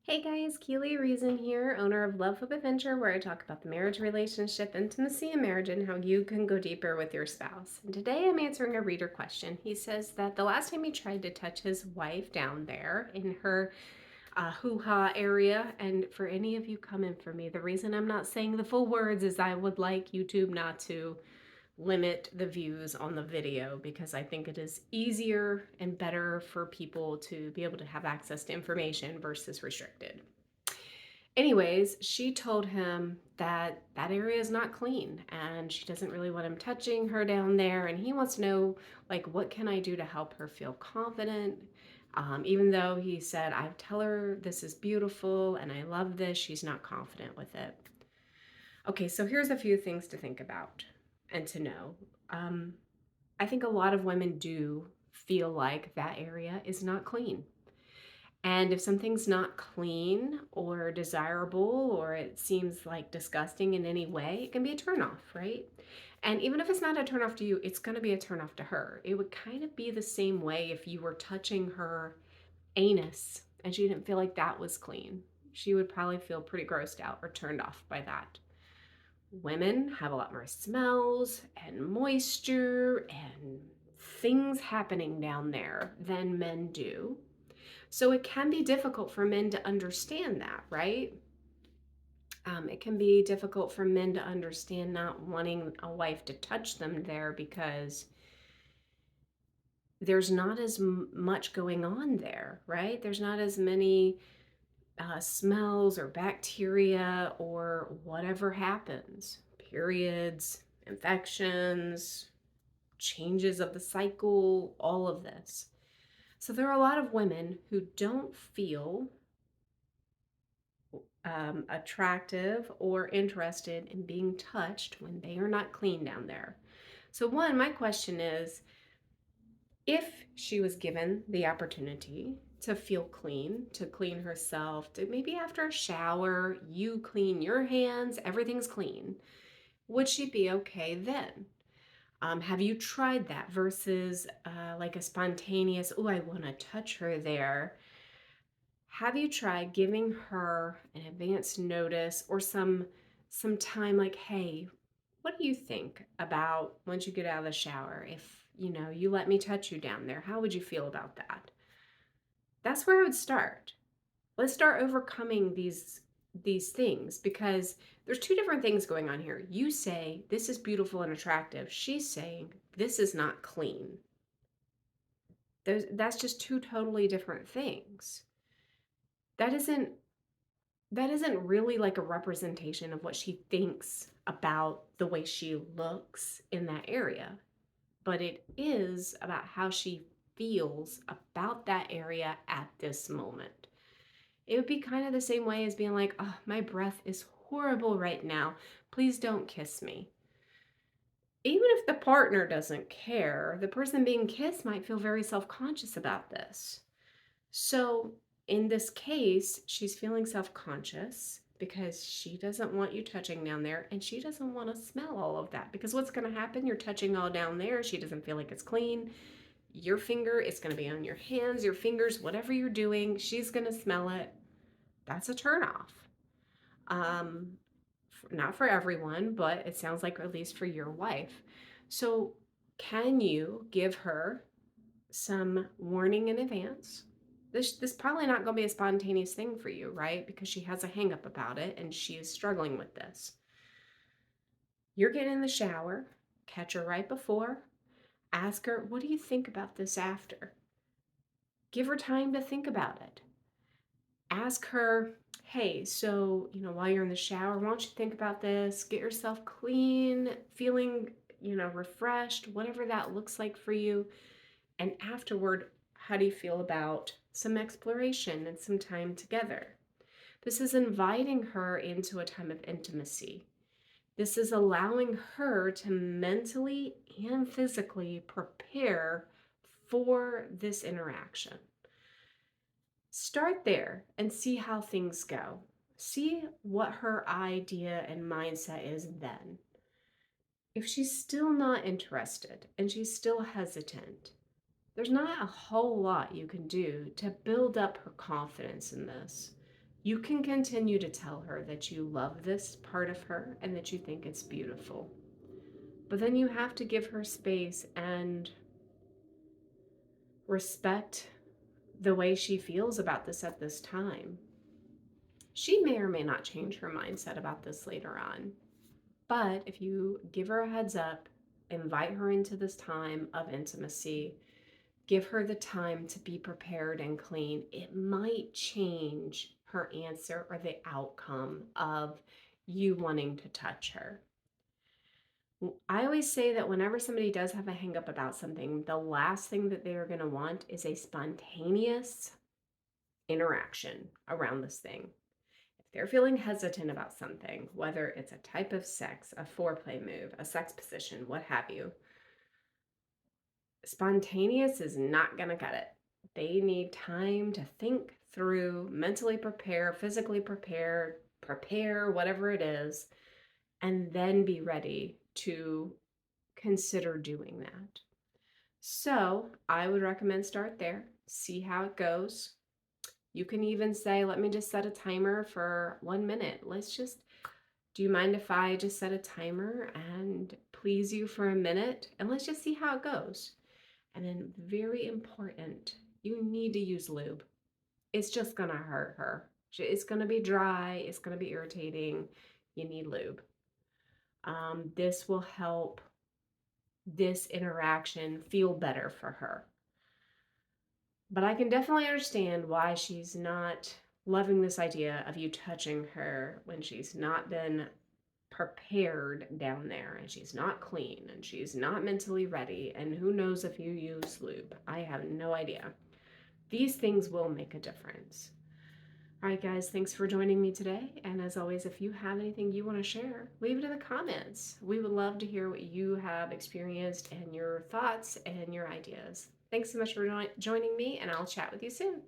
Hey guys, Keely Reason here, owner of Love Hope Adventure, where I talk about the marriage relationship, intimacy, and marriage, and how you can go deeper with your spouse. And today I'm answering a reader question. He says that the last time he tried to touch his wife down there in her hoo-ha area, and for any of you coming for me, the reason I'm not saying the full words is I would like YouTube not to limit the views on the video because I think it is easier and better for people to be able to have access to information versus restricted. Anyways, she told him that that area is not clean and she doesn't really want him touching her down there. And he wants to know, like, what can I do to help her feel confident? Even though he said, I tell her this is beautiful and I love this, she's not confident with it. Okay, so here's a few things to think about and to know. Um, I think a lot of women do feel like that area is not clean. And if something's not clean or desirable or it seems like disgusting in any way, it can be a turnoff, right? And even if it's not a turnoff to you, it's going to be a turnoff to her. It would kind of be the same way if you were touching her anus and she didn't feel like that was clean. She would probably feel pretty grossed out or turned off by that. Women have a lot more smells and moisture and things happening down there than men do. So it can be difficult for men to understand that, right? It can be difficult for men to understand not wanting a wife to touch them there because there's not as much going on there, right? There's not as many smells or bacteria or whatever happens, periods, infections, changes of the cycle, all of this. So there are a lot of women who don't feel attractive or interested in being touched when they are not clean down there. So, one, my question is if she was given the opportunity to feel clean, to clean herself, to maybe after a shower, you clean your hands, everything's clean, would she be okay then? Have you tried that versus like a spontaneous, oh, I want to touch her there? Have you tried giving her an advance notice or some time like, hey, what do you think about once you get out of the shower? If, you let me touch you down there, how would you feel about that? That's where I would start. Let's start overcoming these things because there's two different things going on here. You say this is beautiful and attractive. She's saying this is not clean. That's just two totally different things. That isn't that isn't really like a representation of what she thinks about the way she looks in that area, but it is about how she feels about that area at this moment. It would be kind of the same way as being like, oh, my breath is horrible right now. Please don't kiss me. Even if the partner doesn't care, the person being kissed might feel very self conscious about this. So, in this case, she's feeling self conscious because she doesn't want you touching down there and she doesn't want to smell all of that. Because what's going to happen? You're touching all down there. She doesn't feel like it's clean. Your finger, it's going to be on your hands, your fingers, whatever you're doing. She's going to smell it. That's a turnoff. Um, Not for everyone, but it sounds like at least for your wife. So, can you give her some warning in advance? This probably not going to be a spontaneous thing for you, right? Because she has a hang up about it and she is struggling with this. You're getting in the shower, catch her right before, ask her, what do you think about this after? Give her time to think about it. Ask her, hey, so, while you're in the shower, why don't you think about this? Get yourself clean, feeling, refreshed, whatever that looks like for you. And afterward, how do you feel about some exploration and some time together? This is inviting her into a time of intimacy. This is allowing her to mentally and physically prepare for this interaction. Start there and see how things go. See what her idea and mindset is then. If she's still not interested and she's still hesitant, there's not a whole lot you can do to build up her confidence in this. You can continue to tell her that you love this part of her and that you think it's beautiful. But then you have to give her space and respect the way she feels about this at this time. She may or may not change her mindset about this later on. But if you give her a heads up, invite her into this time of intimacy, give her the time to be prepared and clean, it might change her answer or the outcome of you wanting to touch her. I always say that whenever somebody does have a hang up about something, the last thing that they're going to want is a spontaneous interaction around this thing. If they're feeling hesitant about something, whether it's a type of sex, a foreplay move, a sex position, what have you, spontaneous is not going to cut it. They need time to think through, mentally prepare, physically prepare, whatever it is, and then be ready to consider doing that. So I would recommend start there, see how it goes. You can even say, let me just set a timer for 1 minute. Do you mind if I just set a timer and please you for a minute? And let's just see how it goes. And then, very important, you need to use lube. It's just going to hurt her. It's going to be dry. It's going to be irritating. You need lube. This will help this interaction feel better for her. But I can definitely understand why she's not loving this idea of you touching her when she's not been prepared down there and she's not clean and she's not mentally ready, and who knows if you use lube. I have no idea. These things will make a difference. All right, guys, thanks for joining me today. And as always, if you have anything you want to share, leave it in the comments. We would love to hear what you have experienced and your thoughts and your ideas. Thanks so much for joining me, and I'll chat with you soon.